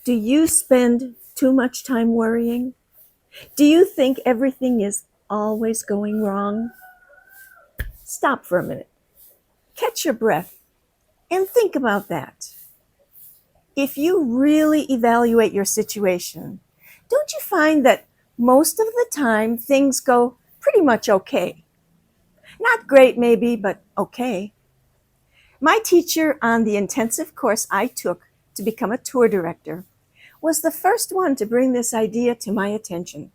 Do you spend too much time worrying? Do you think everything is always going wrong? Stop for a minute. Catch your breath and think about that. If you really evaluate your situation, don't you find that most of the time things go pretty much okay? Not great, maybe, but okay. My teacher on the intensive course I took to become a tour director was the first one to bring this idea to my attention.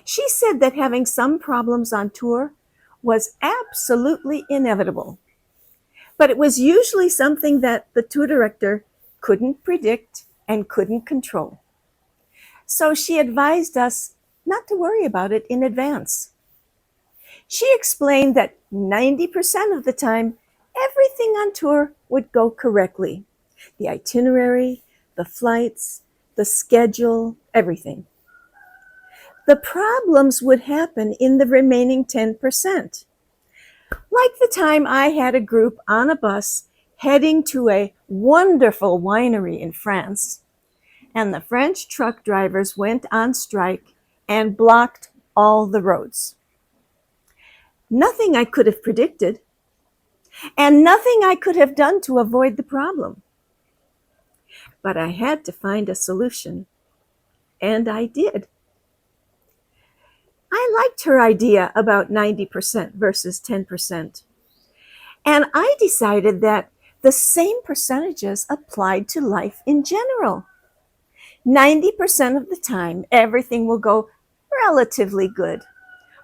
She said that having some problems on tour was absolutely inevitable, but it was usually something that the tour director couldn't predict and couldn't control. So she advised us not to worry about it in advance. She explained that 90% of the time, everything on tour would go correctly. The itinerary, the flights, the schedule, everything. The problems would happen in the remaining 10%. Like the time I had a group on a bus heading to a wonderful winery in France, and the French truck drivers went on strike and blocked all the roads. Nothing I could have predicted, and nothing I could have done to avoid the problem. But I had to find a solution, and I did. I liked her idea about 90% versus 10%. And I decided that the same percentages applied to life in general. 90% of the time, everything will go relatively good,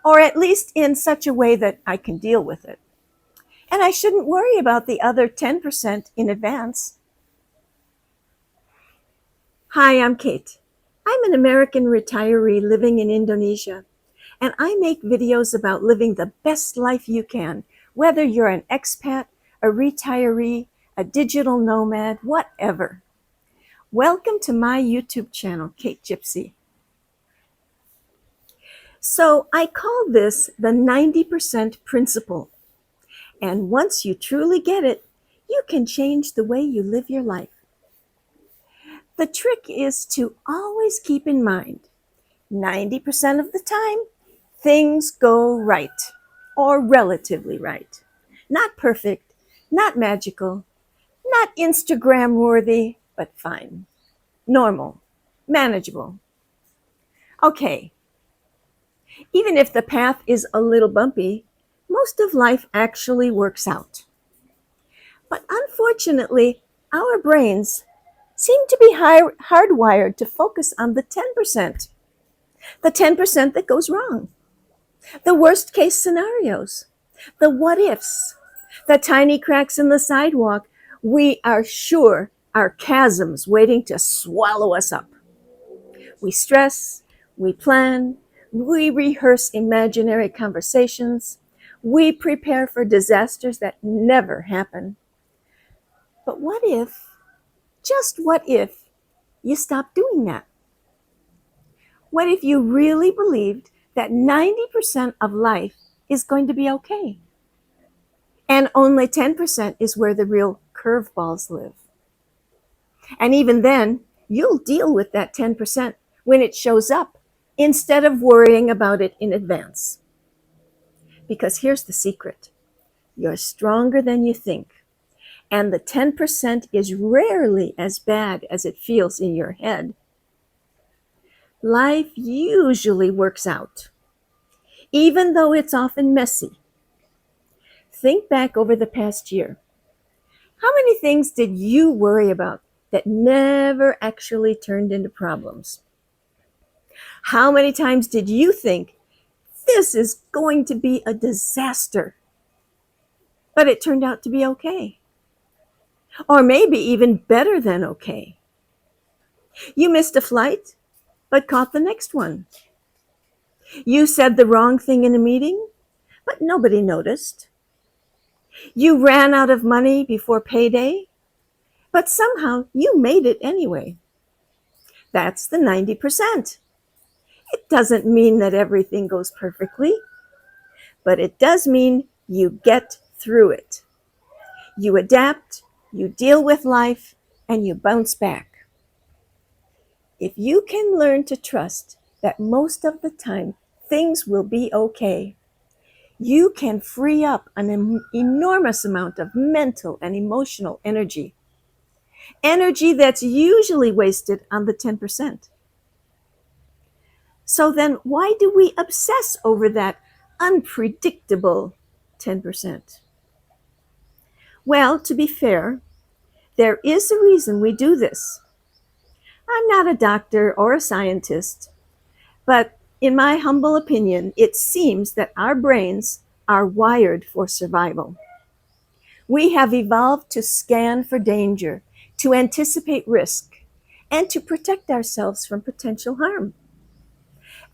or at least in such a way that I can deal with it. And I shouldn't worry about the other 10% in advance. Hi, I'm Kate. I'm an American retiree living in Indonesia, and I make videos about living the best life you can, whether you're an expat, a retiree, a digital nomad, whatever. Welcome to my YouTube channel, KateGypsy. So I call this the 90% principle. And once you truly get it, you can change the way you live your life. The trick is to always keep in mind, 90% of the time, things go right, or relatively right. Not perfect, not magical, not Instagram worthy, but fine. Normal, manageable. Okay, even if the path is a little bumpy, most of life actually works out. But unfortunately, our brains seem to be hardwired to focus on the 10%. The 10% that goes wrong. The worst case scenarios. The what ifs. The tiny cracks in the sidewalk we are sure are chasms waiting to swallow us up. We stress, we plan, we rehearse imaginary conversations, we prepare for disasters that never happen. But what if, just what if, you stop doing that? What if you really believed that 90% of life is going to be okay? And only 10% is where the real curveballs live. And even then, you'll deal with that 10% when it shows up instead of worrying about it in advance. Because here's the secret. You're stronger than you think. And the 10% is rarely as bad as it feels in your head. Life usually works out, even though it's often messy. Think back over the past year. How many things did you worry about that never actually turned into problems? How many times did you think, this is going to be a disaster, but it turned out to be okay? Or maybe even better than okay. You missed a flight, but caught the next one. You said the wrong thing in a meeting, but nobody noticed. You ran out of money before payday, but somehow you made it anyway. That's the 90%. It doesn't mean that everything goes perfectly, but it does mean you get through it. You adapt, you deal with life, and you bounce back. If you can learn to trust that most of the time things will be okay, you can free up an enormous amount of mental and emotional energy. Energy that's usually wasted on the 10%. So then why do we obsess over that unpredictable 10%? Well, to be fair, there is a reason we do this. I'm not a doctor or a scientist, but in my humble opinion, it seems that our brains are wired for survival. We have evolved to scan for danger, to anticipate risk, and to protect ourselves from potential harm.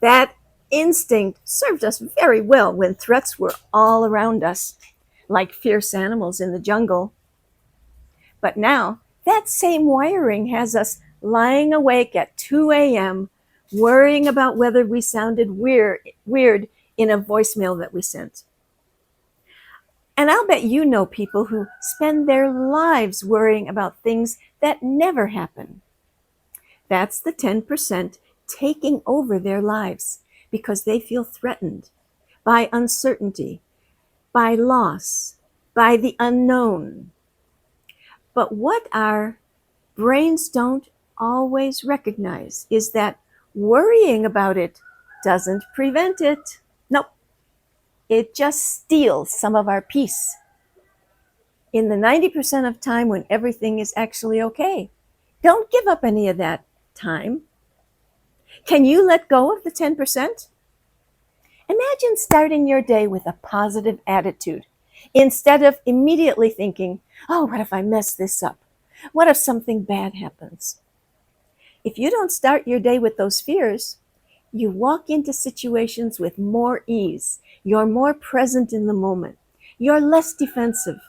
That instinct served us very well when threats were all around us, like fierce animals in the jungle. But now, that same wiring has us lying awake at 2 a.m., worrying about whether we sounded weird in a voicemail that we sent. And I'll bet you know people who spend their lives worrying about things that never happen. That's the 10% taking over their lives because they feel threatened by uncertainty, by loss, by the unknown. But what our brains don't always recognize is that worrying about it doesn't prevent it. Nope, it just steals some of our peace in the 90% of time when everything is actually okay. Don't give up any of that time. Can you let go of the 10%? Imagine starting your day with a positive attitude instead of immediately thinking, oh, what if I mess this up? What if something bad happens? If you don't start your day with those fears, you walk into situations with more ease. You're more present in the moment. You're less defensive.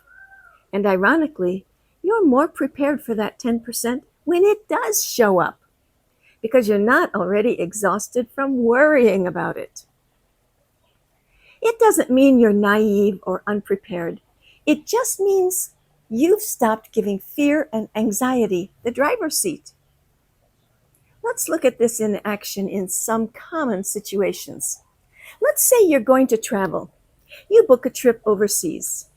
And ironically, you're more prepared for that 10% when it does show up because you're not already exhausted from worrying about it. It doesn't mean you're naive or unprepared. It just means you've stopped giving fear and anxiety the driver's seat. Let's look at this in action in some common situations. Let's say you're going to travel. You book a trip overseas.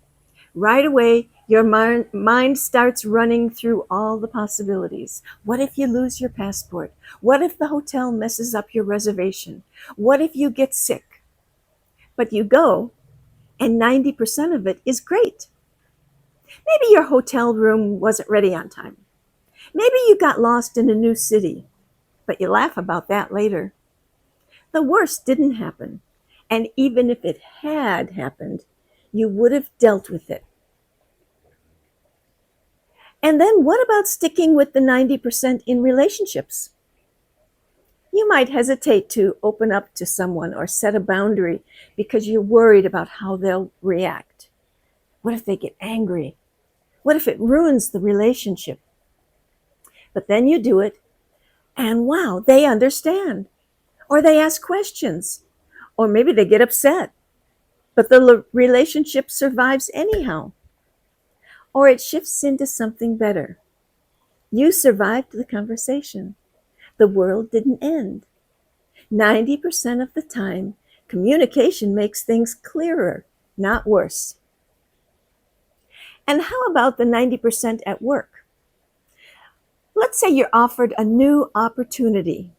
Right away, your mind starts running through all the possibilities. What if you lose your passport? What if the hotel messes up your reservation? What if you get sick? But you go, and 90% of it is great. Maybe your hotel room wasn't ready on time. Maybe you got lost in a new city, but you laugh about that later. The worst didn't happen, and even if it had happened, you would have dealt with it. And then what about sticking with the 90% in relationships? You might hesitate to open up to someone or set a boundary because you're worried about how they'll react. What if they get angry? What if it ruins the relationship? But then you do it, and wow, they understand. Or they ask questions. Or maybe they get upset. But the relationship survives anyhow. Or it shifts into something better. You survived the conversation. The world didn't end. 90% of the time, communication makes things clearer, not worse. And how about the 90% at work? Let's say you're offered a new opportunity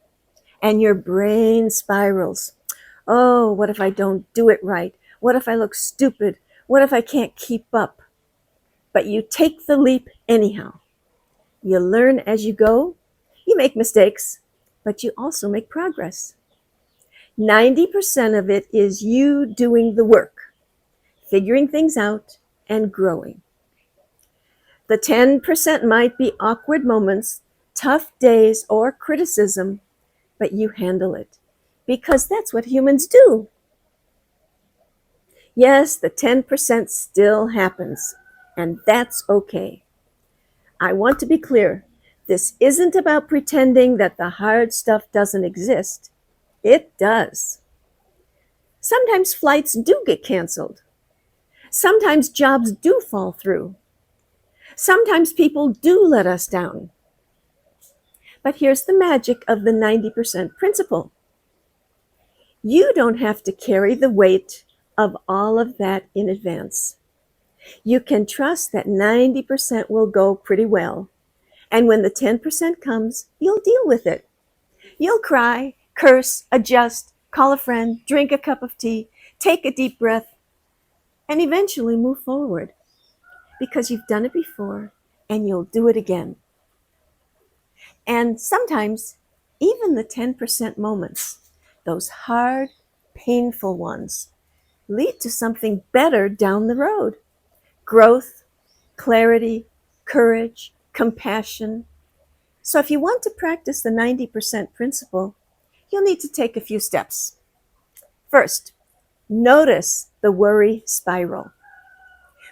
and your brain spirals. Oh, what if I don't do it right? What if I look stupid? What if I can't keep up? But you take the leap anyhow. You learn as you go. You make mistakes, but you also make progress. 90% of it is you doing the work, figuring things out, and growing. The 10% might be awkward moments, tough days, or criticism, but you handle it because that's what humans do. Yes, the 10% still happens, and that's okay. I want to be clear. This isn't about pretending that the hard stuff doesn't exist. It does. Sometimes flights do get canceled. Sometimes jobs do fall through. Sometimes people do let us down. But here's the magic of the 90% principle. You don't have to carry the weight of all of that in advance. You can trust that 90% will go pretty well. And when the 10% comes, you'll deal with it. You'll cry, curse, adjust, call a friend, drink a cup of tea, take a deep breath, and eventually move forward because you've done it before and you'll do it again. And sometimes, even the 10% moments, those hard, painful ones, lead to something better down the road. Growth, clarity, courage, compassion. So if you want to practice the 90% principle, you'll need to take a few steps. First, notice the worry spiral.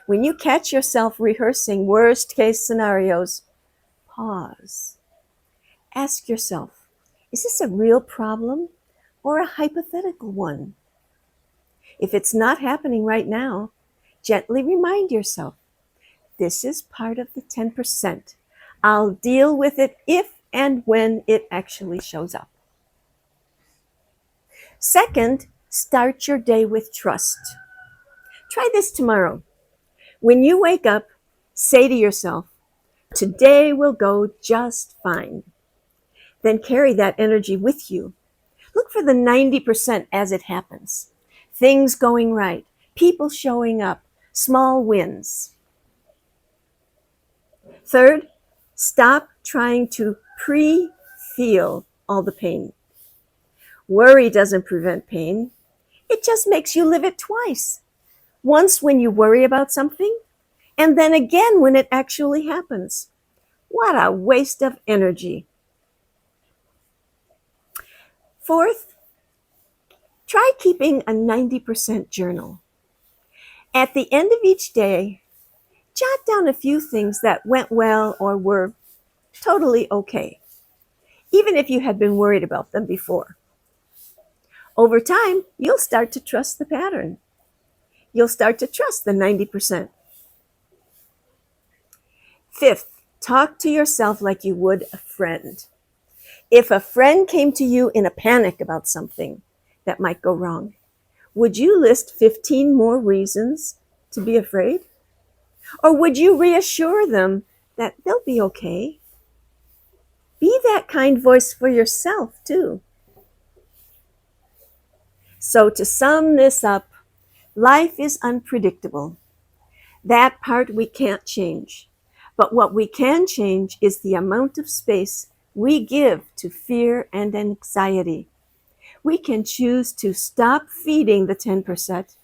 When you catch yourself rehearsing worst case scenarios, pause. Ask yourself, is this a real problem or a hypothetical one? If it's not happening right now, gently remind yourself, this is part of the 10%. I'll deal with it if and when it actually shows up. Second, start your day with trust. Try this tomorrow. When you wake up, say to yourself, today will go just fine. Then carry that energy with you. Look for the 90% as it happens. Things going right, people showing up, small wins. Third, stop trying to pre-feel all the pain. Worry doesn't prevent pain. It just makes you live it twice. Once when you worry about something, and then again when it actually happens. What a waste of energy. Fourth, try keeping a 90% journal. At the end of each day, jot down a few things that went well or were totally okay, even if you had been worried about them before. Over time, you'll start to trust the pattern. You'll start to trust the 90%. Fifth, talk to yourself like you would a friend. If a friend came to you in a panic about something that might go wrong, would you list 15 more reasons to be afraid? Or would you reassure them that they'll be okay? Be that kind voice for yourself, too. So to sum this up, life is unpredictable. That part we can't change. But what we can change is the amount of space we give to fear and anxiety. We can choose to stop feeding the 10%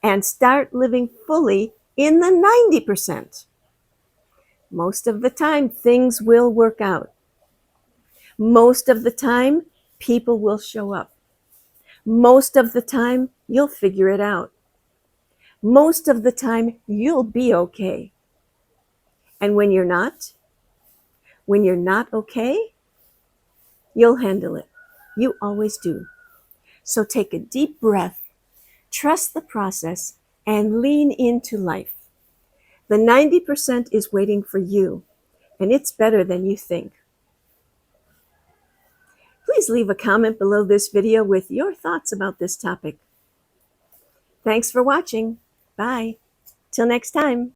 and start living fully in the 90%. Most of the time, things will work out. Most of the time, people will show up. Most of the time, you'll figure it out. Most of the time, you'll be okay. And when you're not okay, you'll handle it. You always do. So take a deep breath, trust the process, and lean into life. The 90% is waiting for you, and it's better than you think. Please leave a comment below this video with your thoughts about this topic. Thanks for watching. Bye. Till next time.